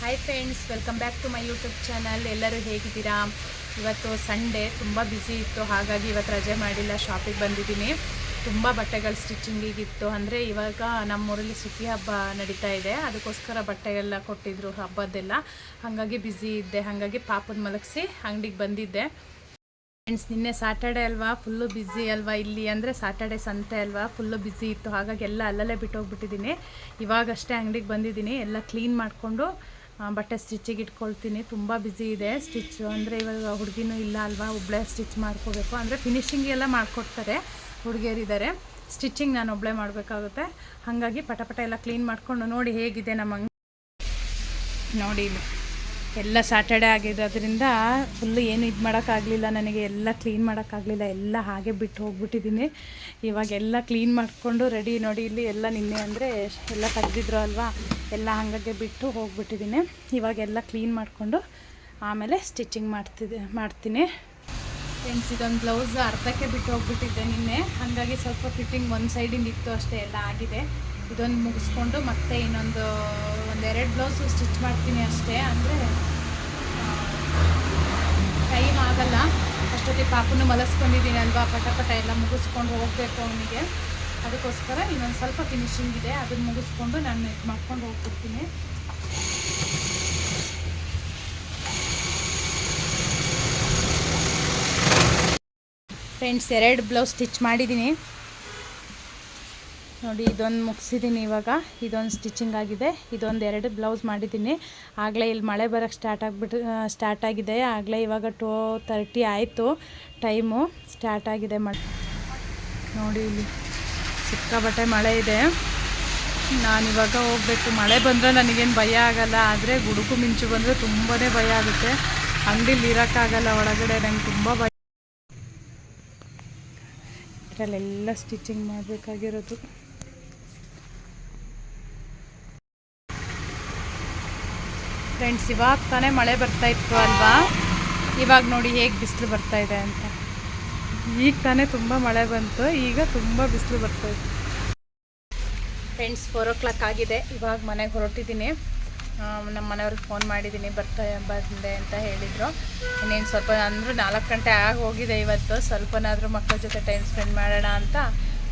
Hi friends, welcome back to my YouTube channel. ಎಲ್ಲರೂ ಹೇಗಿದ್ದೀರಾ? ಇವತ್ತು ಸಂಡೇ, ತುಂಬ ಬ್ಯುಸಿ ಇತ್ತು, ಹಾಗಾಗಿ ಇವತ್ತು ರಜೆ ಮಾಡಿಲ್ಲ. ಶಾಪಿಗೆ ಬಂದಿದ್ದೀನಿ. ತುಂಬ ಬಟ್ಟೆಗಳು ಸ್ಟಿಚಿಂಗಿಗಿತ್ತು. ಅಂದರೆ ಇವಾಗ ನಮ್ಮೂರಲ್ಲಿ ಸುಗ್ಗಿ ಹಬ್ಬ ನಡೀತಾ ಇದೆ, ಅದಕ್ಕೋಸ್ಕರ ಬಟ್ಟೆ ಎಲ್ಲ ಕೊಟ್ಟಿದ್ರು ಹಬ್ಬದ್ದೆಲ್ಲ. ಹಾಗಾಗಿ ಬ್ಯುಸಿ ಇದ್ದೆ. ಹಾಗಾಗಿ ಪಾಪನ ಮಲಗಿಸಿ ಅಂಗಡಿಗೆ ಬಂದಿದ್ದೆ. ಫ್ರೆಂಡ್ಸ್, ನಿನ್ನೆ ಸ್ಯಾಟರ್ಡೆ ಅಲ್ವಾ, ಫುಲ್ಲು ಬ್ಯುಸಿ ಅಲ್ವಾ ಇಲ್ಲಿ. ಅಂದರೆ ಸ್ಯಾಟರ್ಡೆ ಸಂತೆ ಅಲ್ವಾ, ಫುಲ್ಲು ಬ್ಯುಸಿ ಇತ್ತು. ಹಾಗಾಗಿ ಎಲ್ಲ ಅಲ್ಲಲ್ಲೇ ಬಿಟ್ಟು ಹೋಗ್ಬಿಟ್ಟಿದ್ದೀನಿ. ಇವಾಗಷ್ಟೇ ಅಂಗಡಿಗೆ ಬಂದಿದ್ದೀನಿ. ಎಲ್ಲ ಕ್ಲೀನ್ ಮಾಡಿಕೊಂಡು ಬಟ್ಟೆ ಸ್ಟಿಚಿಗೆ ಇಟ್ಕೊಳ್ತೀನಿ. ತುಂಬ ಬ್ಯುಸಿ ಇದೆ ಸ್ಟಿಚ್ಚು. ಅಂದರೆ ಇವಾಗ ಹುಡುಗಿನೂ ಇಲ್ಲ ಅಲ್ವಾ, ಒಬ್ಬಳೇ ಸ್ಟಿಚ್ ಮಾಡ್ಕೋಬೇಕು. ಅಂದರೆ ಫಿನಿಶಿಂಗ್ ಎಲ್ಲ ಮಾಡಿಕೊಡ್ತಾರೆ, ಹುಡುಗಿಯರಿದ್ದಾರೆ. ಸ್ಟಿಚಿಂಗ್ ನಾನು ಒಬ್ಬಳೇ ಮಾಡಬೇಕಾಗುತ್ತೆ. ಹಾಗಾಗಿ ಪಟ ಎಲ್ಲ ಕ್ಲೀನ್ ಮಾಡಿಕೊಂಡು ನೋಡಿ ಹೇಗಿದೆ ನಮ್ಮ ಅಂಗಡಿ. ನೋಡಿ ಇಲ್ಲಿ ಎಲ್ಲ ಸ್ಯಾಟರ್ಡೆ ಆಗಿರೋದ್ರಿಂದ ಫುಲ್ಲು ಏನು ಇದು ಮಾಡೋಕ್ಕಾಗಲಿಲ್ಲ ನನಗೆ. ಎಲ್ಲ ಕ್ಲೀನ್ ಮಾಡೋಕ್ಕಾಗಲಿಲ್ಲ, ಎಲ್ಲ ಹಾಗೆ ಬಿಟ್ಟು ಹೋಗ್ಬಿಟ್ಟಿದ್ದೀನಿ. ಇವಾಗೆಲ್ಲ ಕ್ಲೀನ್ ಮಾಡಿಕೊಂಡು ರೆಡಿ. ನೋಡಿ ಇಲ್ಲಿ ಎಲ್ಲ ನಿನ್ನೆ ಅಂದರೆ ಎಲ್ಲ ತೆಗೆದಿದ್ರು ಅಲ್ವಾ, ಎಲ್ಲ ಹಾಗಾಗಿ ಬಿಟ್ಟು ಹೋಗ್ಬಿಟ್ಟಿದ್ದೀನಿ. ಇವಾಗೆಲ್ಲ ಕ್ಲೀನ್ ಮಾಡಿಕೊಂಡು ಆಮೇಲೆ ಸ್ಟಿಚಿಂಗ್ ಮಾಡ್ತೀನಿ. ಫ್ರೆಂಡ್ಸ್, ಇದೊಂದು ಬ್ಲೌಸ್ ಅರ್ಧಕ್ಕೆ ಬಿಟ್ಟು ಹೋಗ್ಬಿಟ್ಟಿದ್ದೆ ನಿನ್ನೆ. ಹಾಗಾಗಿ ಸ್ವಲ್ಪ ಫಿಟ್ಟಿಂಗ್ ಒಂದು ಸೈಡಿಂದ ಇತ್ತು ಅಷ್ಟೇ, ಎಲ್ಲ ಆಗಿದೆ. ಇದೊಂದು ಮುಗಿಸ್ಕೊಂಡು ಮತ್ತೆ ಒಂದೆರಡು ಬ್ಲೌಸು ಸ್ಟಿಚ್ ಮಾಡ್ತೀನಿ ಅಷ್ಟೇ. ಅಂದರೆ ಟೈಮ್ ಆಗಲ್ಲ. ಅಷ್ಟೊತ್ತಿಗೆ ಪಾಪನ್ನು ಮಲಗಿಸ್ಕೊಂಡಿದ್ದೀನಿ ಅಲ್ವಾ, ಪಟ ಎಲ್ಲ ಮುಗಿಸ್ಕೊಂಡು ಹೋಗಬೇಕು ಅವನಿಗೆ. ಅದಕ್ಕೋಸ್ಕರ ಇನ್ನೊಂದು ಸ್ವಲ್ಪ ಫಿನಿಶಿಂಗ್ ಇದೆ, ಅದನ್ನು ಮುಗಿಸ್ಕೊಂಡು ನಾನು ಇದು ಮಾಡ್ಕೊಂಡು ಹೋಗ್ಬಿಡ್ತೀನಿ. ಫ್ರೆಂಡ್ಸ್, 2 ಬ್ಲೌಸ್ ಸ್ಟಿಚ್ ಮಾಡಿದ್ದೀನಿ ನೋಡಿ. ಇದೊಂದು ಮುಗಿಸಿದ್ದೀನಿ. ಇವಾಗ ಇದೊಂದು ಸ್ಟಿಚಿಂಗ್ ಆಗಿದೆ. ಇದೊಂದು 2 ಬ್ಲೌಸ್ ಮಾಡಿದ್ದೀನಿ. ಆಗಲೇ ಇಲ್ಲಿ ಮಳೆ ಬರೋಕ್ಕೆ ಸ್ಟಾರ್ಟ್ ಆಗಿದೆ. ಆಗಲೇ ಇವಾಗ 2:30 ಆಯಿತು ಟೈಮು. ಸ್ಟಾರ್ಟ್ ಆಗಿದೆ ಮಳೆ. ನೋಡಿ ಇಲ್ಲಿ ಸಿಕ್ಕಾಪಟ್ಟೆ ಮಳೆ ಇದೆ. ನಾನಿವಾಗ ಹೋಗಬೇಕು. ಮಳೆ ಬಂದರೆ ನನಗೇನು ಭಯ ಆಗಲ್ಲ, ಆದರೆ ಗುಡುಗು ಮಿಂಚು ಬಂದರೆ ತುಂಬಾ ಭಯ ಆಗುತ್ತೆ. ಅಂಗಡಿಲಿ ಇರೋಕ್ಕಾಗಲ್ಲ ಒಳಗಡೆ, ನಂಗೆ ತುಂಬ ಭಯ. ಇದರಲ್ಲೆಲ್ಲ ಸ್ಟಿಚಿಂಗ್ ಮಾಡಬೇಕಾಗಿರೋದು. ಫ್ರೆಂಡ್ಸ್, ಇವಾಗ ತಾನೇ ಮಳೆ ಬರ್ತಾಯಿತ್ತು ಅಲ್ವಾ, ಇವಾಗ ನೋಡಿ ಹೇಗೆ ಬಿಸಿಲು ಬರ್ತಾಯಿದೆ ಅಂತ. ಈಗ ತಾನೇ ತುಂಬ ಮಳೆ ಬಂತು, ಈಗ ತುಂಬ ಬಿಸಿಲು ಬರ್ತಾಯಿತ್ತು. ಫ್ರೆಂಡ್ಸ್, 4 o'clock ಆಗಿದೆ. ಇವಾಗ ಮನೆಗೆ ಹೊರಟಿದ್ದೀನಿ. ನಮ್ಮ ಮನೆಯವ್ರಿಗೆ ಫೋನ್ ಮಾಡಿದ್ದೀನಿ, ಬಂದೆ ಅಂತ ಹೇಳಿದರು. ಇನ್ನೇನು ಸ್ವಲ್ಪ ಅಂದರೂ 4 ಗಂಟೆ ಆಗಿ ಹೋಗಿದೆ. ಇವತ್ತು ಸ್ವಲ್ಪನಾದರೂ ಮಕ್ಕಳ ಜೊತೆ ಟೈಮ್ ಸ್ಪೆಂಡ್ ಮಾಡೋಣ ಅಂತ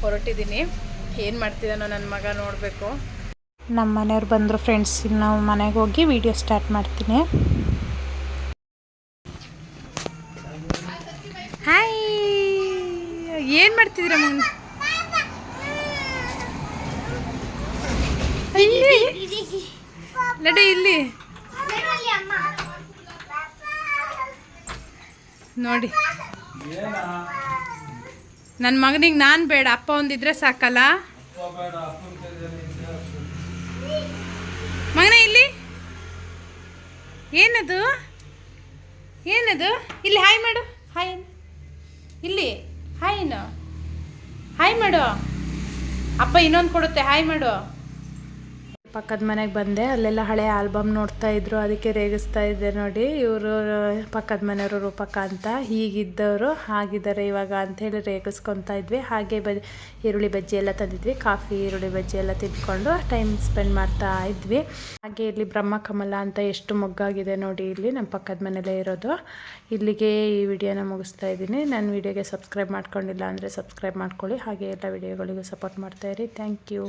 ಹೊರಟಿದ್ದೀನಿ. ಏನು ಮಾಡ್ತಿದ್ದಾನೋ ನನ್ನ ಮಗ ನೋಡಬೇಕು. ನಮ್ಮ ಮನೆಯವ್ರು ಬಂದರು ಫ್ರೆಂಡ್ಸ್. ನಾವು ಮನೆಗೆ ಹೋಗಿ ವಿಡಿಯೋ ಸ್ಟಾರ್ಟ್ ಮಾಡ್ತೀನಿ. ಹಾಯ್, ಏನು ಮಾಡ್ತಿದ್ದೀರ ಮಗನ? ಲಡ್ಡು ಇಲ್ಲಿ ನೋಡಿ. ನನ್ನ ಮಗನಿಗೆ ನಾನು ಬೇಡ, ಅಪ್ಪ ಒಂದಿದ್ರೆ ಸಾಕಲ್ಲ. ಮಗನೇ ಇಲ್ಲಿ ಏನದು ಇಲ್ಲಿ ಹಾಯ್ ಮಾಡು. ಹಾಯ್ ಇಲ್ಲಿ ಹಾಯ್ ಮಾಡು. ಅಪ್ಪ ಇನ್ನೊಂದು ಕೊಡುತ್ತೆ, ಹಾಯ್ ಮಾಡು. ಪಕ್ಕದ ಮನೆಗೆ ಬಂದೆ. ಅಲ್ಲೆಲ್ಲ ಹಳೆ ಆಲ್ಬಮ್ ನೋಡ್ತಾ ಇದ್ರು, ಅದಕ್ಕೆ ರೇಗಿಸ್ತಾ ಇದ್ದೆ. ನೋಡಿ, ಇವರು ಪಕ್ಕದ ಮನೆಯವರು ರೂಪಕ ಅಂತ. ಹೀಗಿದ್ದವರು ಹಾಗಿದ್ದಾರೆ ಇವಾಗ ಅಂಥೇಳಿ ರೇಗಿಸ್ಕೊತಾ ಇದ್ವಿ. ಹಾಗೆ ಈರುಳ್ಳಿ ಬಜ್ಜಿ ಎಲ್ಲ ತಂದಿದ್ವಿ. ಕಾಫಿ, ಈರುಳ್ಳಿ ಬಜ್ಜಿ ಎಲ್ಲ ತಿಂದ್ಕೊಂಡು ಟೈಮ್ ಸ್ಪೆಂಡ್ ಮಾಡ್ತಾ ಇದ್ವಿ. ಹಾಗೆ ಇಲ್ಲಿ ಬ್ರಹ್ಮಕಮಲ ಅಂತ ಎಷ್ಟು ಮೊಗ್ಗಾಗಿದೆ ನೋಡಿ. ಇಲ್ಲಿ ನಮ್ಮ ಪಕ್ಕದ ಮನೆಯಲ್ಲೇ ಇರೋದು. ಇಲ್ಲಿಗೆ ಈ ವಿಡಿಯೋನ ಮುಗಿಸ್ತಾ ಇದ್ದೀನಿ. ನನ್ನ ವಿಡಿಯೋಗೆ ಸಬ್ಸ್ಕ್ರೈಬ್ ಮಾಡ್ಕೊಂಡಿಲ್ಲ ಅಂದರೆ ಸಬ್ಸ್ಕ್ರೈಬ್ ಮಾಡ್ಕೊಳ್ಳಿ. ಹಾಗೆ ಎಲ್ಲ ವಿಡಿಯೋಗಳಿಗೂ ಸಪೋರ್ಟ್ ಮಾಡ್ತಾಯಿರಿ. Thank you.